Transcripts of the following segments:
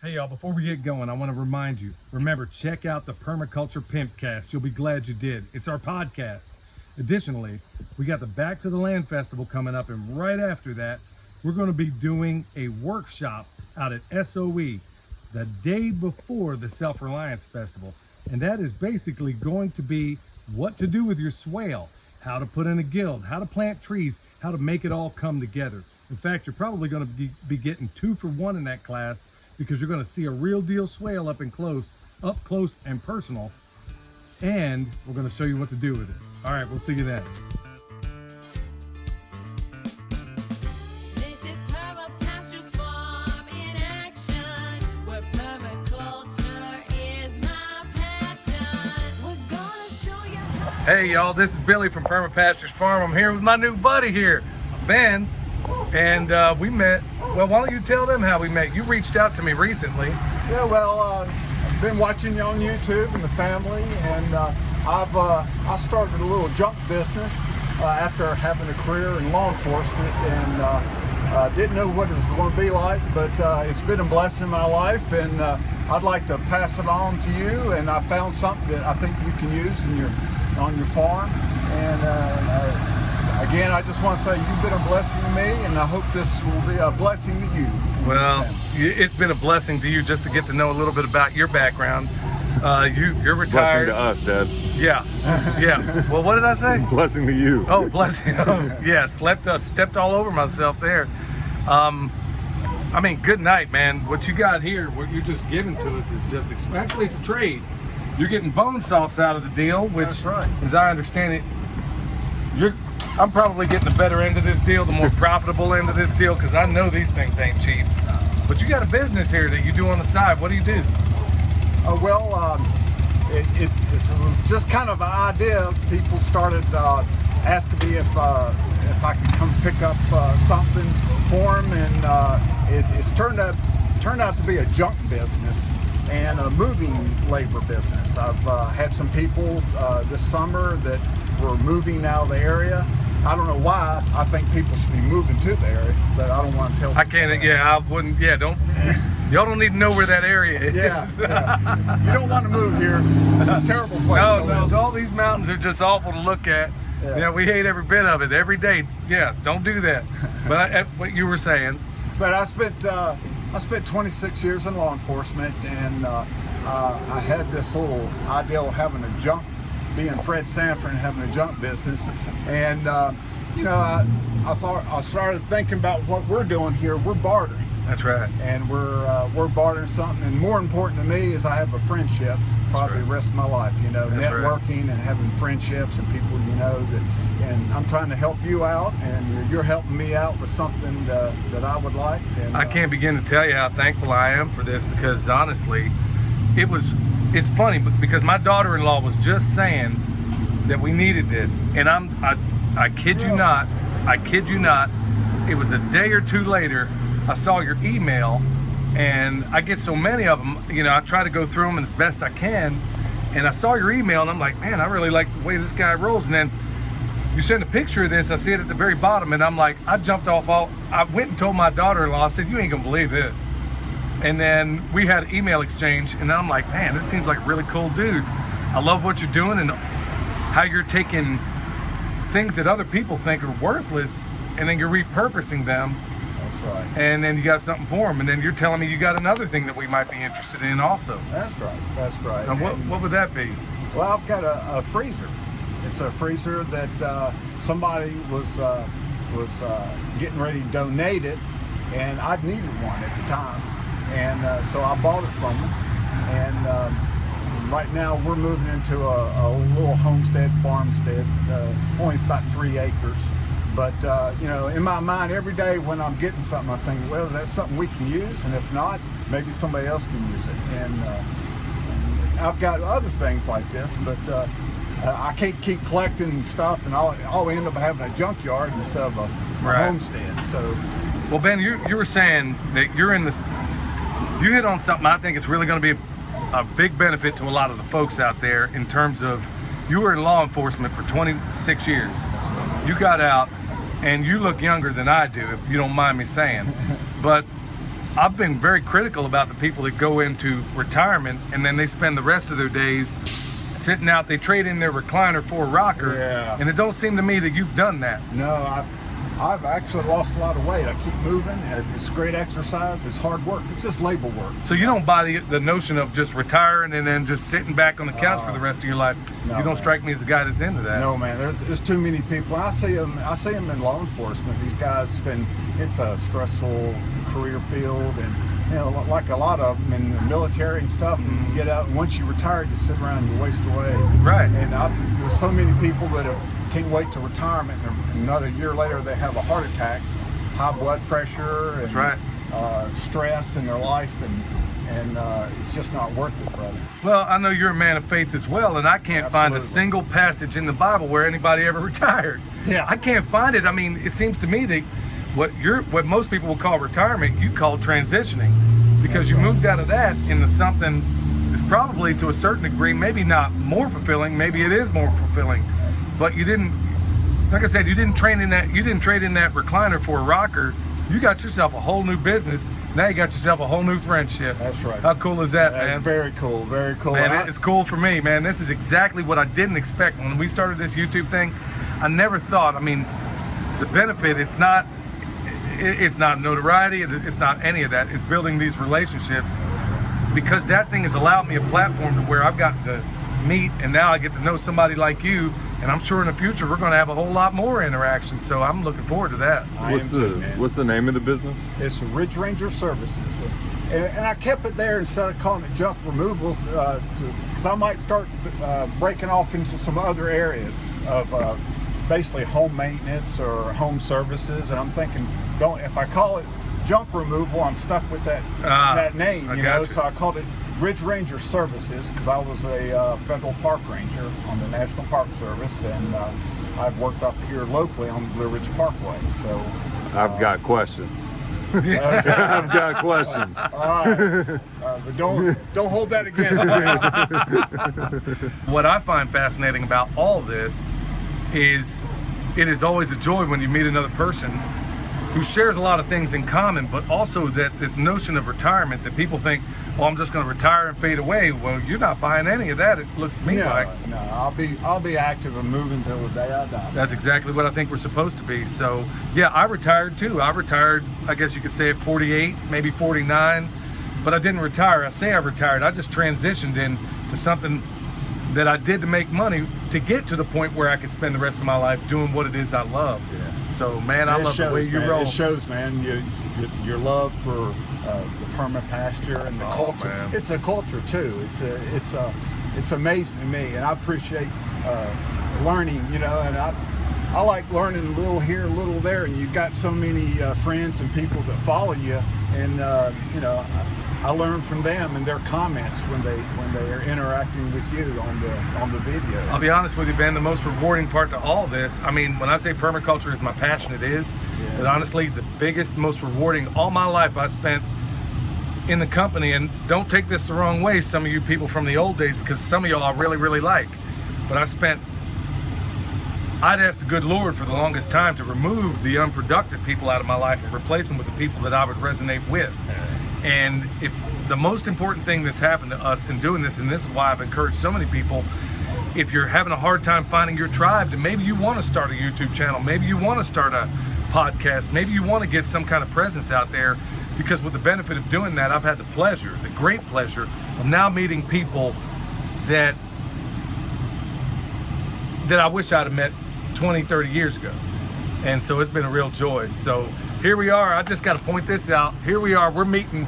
Hey y'all, before we get going, I want to remind you, remember, check out the Permaculture Pimpcast. You'll be glad you did. It's our podcast. Additionally, we got the Back to the Land Festival coming up, and right after that, we're going to be doing a workshop out at SOE the day before the Self-Reliance Festival. And that is basically going to be what to do with your swale, how to put in a guild, how to plant trees, how to make it all come together. In fact, you're probably going to be getting 2 for 1 in that class, because you're going to see a real deal swale up close and personal, and we're going to show you what to do with it. All right, we'll see you then. This is Perma Pastures Farm in action, where permaculture is my passion. We're gonna show you how. Hey y'all, this is Billy from Perma Pastures Farm. I'm here with my new buddy here, Ben, and we met. Well, why don't you tell them how we met? You reached out to me recently. Yeah, well, I've been watching you on YouTube and the family, and I started a little junk business after having a career in law enforcement, and didn't know what it was going to be like, but it's been a blessing in my life, and I'd like to pass it on to you. And I found something that I think you can use on your farm, and again, I just want to say you've been a blessing to me, and I hope this will be a blessing to you. Well, it's been a blessing to you just to get to know a little bit about your background. You're retired. Blessing to us, Dad. Yeah. Well, what did I say? Blessing to you. Oh, blessing. Yeah, stepped all over myself there. I mean, good night, man. What you got here, what you're just giving to us is just, actually, it's a trade. You're getting bone salts out of the deal, which, That's right. as I understand it, I'm probably getting the better end of this deal, the more profitable end of this deal, because I know these things ain't cheap. But you got a business here that you do on the side. What do you do? It was just kind of an idea. People started asking me if I could come pick up something for them, and it's turned out to be a junk business and a moving labor business. I've had some people this summer that were moving out of the area. I don't know why. I think people should be moving to the area, but I don't want to tell people. I can't, I wouldn't, don't. Y'all don't need to know where that area is. Yeah. You don't want to move here. It's a terrible place to live. No, all these mountains are just awful to look at. Yeah. We hate every bit of it every day. Yeah, don't do that. But what you were saying. But I spent 26 years in law enforcement, and I had this little ideal of having a junk, being Fred Sanford and having a junk business, and I started thinking about what we're doing here. We're bartering. That's right. And we're bartering something, and more important to me is I have a friendship, probably the rest of my life. That's networking and having friendships and people that, and I'm trying to help you out, and you're helping me out with something that I would like. And I can't begin to tell you how thankful I am for this, because honestly, it's funny because my daughter-in-law was just saying that we needed this, and I kid you not, it was a day or two later, I saw your email, and I get so many of them, I try to go through them as best I can, and I saw your email, and I'm like, man, I really like the way this guy rolls. And then you sent a picture of this, I see it at the very bottom, and I'm like, I jumped off I went and told my daughter-in-law, I said, you ain't gonna believe this. And then we had an email exchange, and I'm like, man, this seems like a really cool dude. I love what you're doing and how you're taking things that other people think are worthless, and then you're repurposing them. That's right. And then you got something for them, and then you're telling me you got another thing that we might be interested in also. That's right. Now, what would that be? Well, I've got a freezer. It's a freezer that somebody was getting ready to donate it, and I needed one at the time, and so I bought it from them. And right now we're moving into a little farmstead, only about 3 acres. But in my mind, every day when I'm getting something, I think, well, that's something we can use, and if not, maybe somebody else can use it. And I've got other things like this, but I can't keep collecting stuff, and I'll end up having a junkyard instead of a homestead. So, well, Ben, you were saying that you're in this. You hit on something I think is really going to be a big benefit to a lot of the folks out there in terms of you were in law enforcement for 26 years. You got out, and you look younger than I do, if you don't mind me saying. But I've been very critical about the people that go into retirement and then they spend the rest of their days sitting out. They trade in their recliner for a rocker. Yeah. And it don't seem to me that you've done that. No, I've actually lost a lot of weight. I keep moving. It's great exercise. It's hard work. It's just labor work. So you don't buy the notion of just retiring and then just sitting back on the couch for the rest of your life. No, You don't man. strike me as a guy that's into that. No, man. There's too many people. And I see them in law enforcement. These guys it's a stressful career field, and you know, like a lot of them in the military and stuff. And you get out, and once you retire, you sit around and you waste away. Right. And there's so many people that can't wait to retirement, and another year later they have a heart attack, high blood pressure, and That's right. Stress in their life, and it's just not worth it, brother. Well, I know you're a man of faith as well, and I can't find a Absolutely. single passage in the Bible where anybody ever retired. Yeah. I can't find it. I mean, it seems to me that what most people would call retirement, you call transitioning, because That's you right. moved out of that into something that's probably to a certain degree, maybe not more fulfilling, maybe it is more fulfilling, but you didn't, like I said, you didn't trade in that recliner for a rocker. You got yourself a whole new business. Now you got yourself a whole new friendship. That's right. How cool is that, That's man? very cool, very cool. Man, it's cool for me, man. This is exactly what I didn't expect when we started this YouTube thing. I never thought. I mean, the benefit, it's not notoriety. It's not any of that. It's building these relationships, because that thing has allowed me a platform to where I've gotten to meet, and now I get to know somebody like you. And I'm sure in the future we're going to have a whole lot more interaction. So I'm looking forward to that. I am too, man. What's the name of the business? It's Ridge Ranger Services, and I kept it there instead of calling it junk removals, because I might start breaking off into some other areas of basically home maintenance or home services. And I'm thinking, if I call it junk removal, I'm stuck with that name, I you got know. you. So I called it Ridge Ranger Services because I was a federal park ranger on the National Park Service, and I've worked up here locally on the Blue Ridge Parkway. So I've got questions. okay. I've got questions. All right, but don't hold that against me. What I find fascinating about all this is it is always a joy when you meet another person who shares a lot of things in common, but also that this notion of retirement that people think, well, I'm just going to retire and fade away. Well, you're not buying any of that. It looks to me like No, I'll be active and moving till the day I die. that's exactly what I think we're supposed to be. So yeah, I retired too. I retired, I guess you could say at 48, maybe 49, but I didn't retire. I say I retired. I just transitioned into something that I did to make money to get to the point where I could spend the rest of my life doing what it is I love. Yeah. So man, I It love shows, the way you man. roll. It shows, man. Your love for the Perma pasture and the Oh, culture. man. It's a culture too. It's amazing to me, and I appreciate learning. You know, and I like learning a little here, a little there. And you've got so many friends and people that follow you, and you know, I learn from them and their comments when they are interacting with you on the video. I'll be honest with you, Ben, the most rewarding part to all this, I mean, when I say permaculture is my passion, it is. Yeah. But honestly, the biggest, most rewarding, all my life I spent in the company, and don't take this the wrong way, some of you people from the old days, because some of y'all I really, really like. But I'd asked the good Lord for the longest time to remove the unproductive people out of my life and replace them with the people that I would resonate with. And if the most important thing that's happened to us in doing this, and this is why I've encouraged so many people, if you're having a hard time finding your tribe, then maybe you want to start a YouTube channel, maybe you want to start a podcast, maybe you want to get some kind of presence out there, because with the benefit of doing that, I've had the great pleasure of now meeting people that I wish I'd have met 20, 30 years ago. And so it's been a real joy. So here we are. I just got to point this out. Here we are. We're meeting.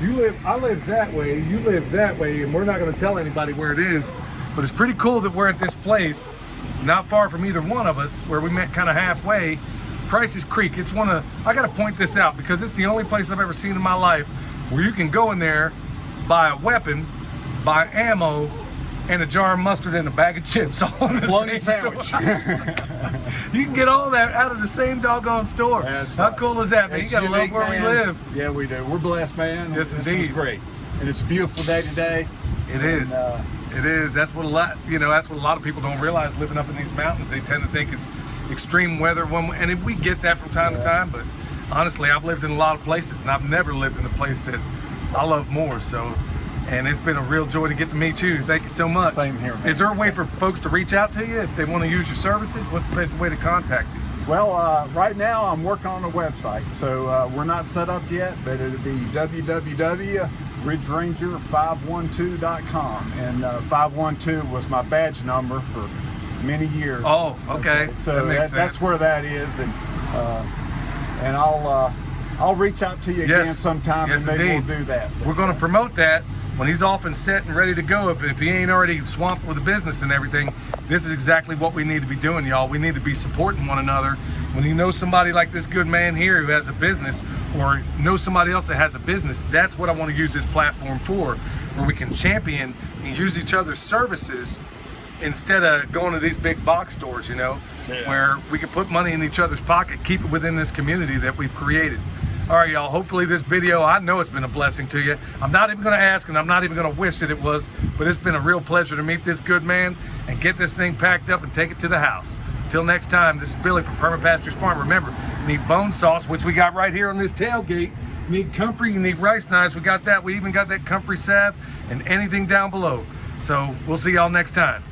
I live that way. You live that way. And we're not going to tell anybody where it is. But it's pretty cool that we're at this place, not far from either one of us, where we met kind of halfway. Price's Creek. I got to point this out because it's the only place I've ever seen in my life where you can go in there, buy a weapon, buy ammo, and a jar of mustard and a bag of chips all in the Bologna same sandwich. store. You can get all that out of the same doggone store. That's How right. cool is that, man? It's You gotta love unique, where we man. live. Yeah, we do. We're blessed, man. Yes, This indeed. is great, and it's a beautiful day today. It is. It is. That's what a lot of people don't realize living up in these mountains. They tend to think it's extreme weather, and we get that from time to time, but honestly, I've lived in a lot of places, and I've never lived in a place that I love more. So, and it's been a real joy to get to meet you. Thank you so much. Same here, man. Is there a way for folks to reach out to you if they want to use your services? What's the best way to contact you? Well, right now I'm working on a website, so we're not set up yet, but it'll be www.ridgeranger512.com, and 512 was my badge number for many years. Oh, okay. So That makes that's sense. where that is, and I'll reach out to you again Yes. sometime, Yes, and maybe indeed. we'll do that. We're going to promote that when he's off and set and ready to go. If he ain't already swamped with the business and everything, this is exactly what we need to be doing, y'all. We need to be supporting one another. When you know somebody like this good man here who has a business, or know somebody else that has a business, that's what I want to use this platform for, where we can champion and use each other's services instead of going to these big box stores, you know, where we can put money in each other's pocket, keep it within this community that we've created. All right, y'all, hopefully this video, I know it's been a blessing to you. I'm not even going to ask, and I'm not even going to wish that it was, but it's been a real pleasure to meet this good man and get this thing packed up and take it to the house. Until next time, this is Billy from Perma Pastures Farm. Remember, you need bone sauce, which we got right here on this tailgate. You need comfrey, you need rice knives. We got that. We even got that comfrey salve and anything down below. So we'll see y'all next time.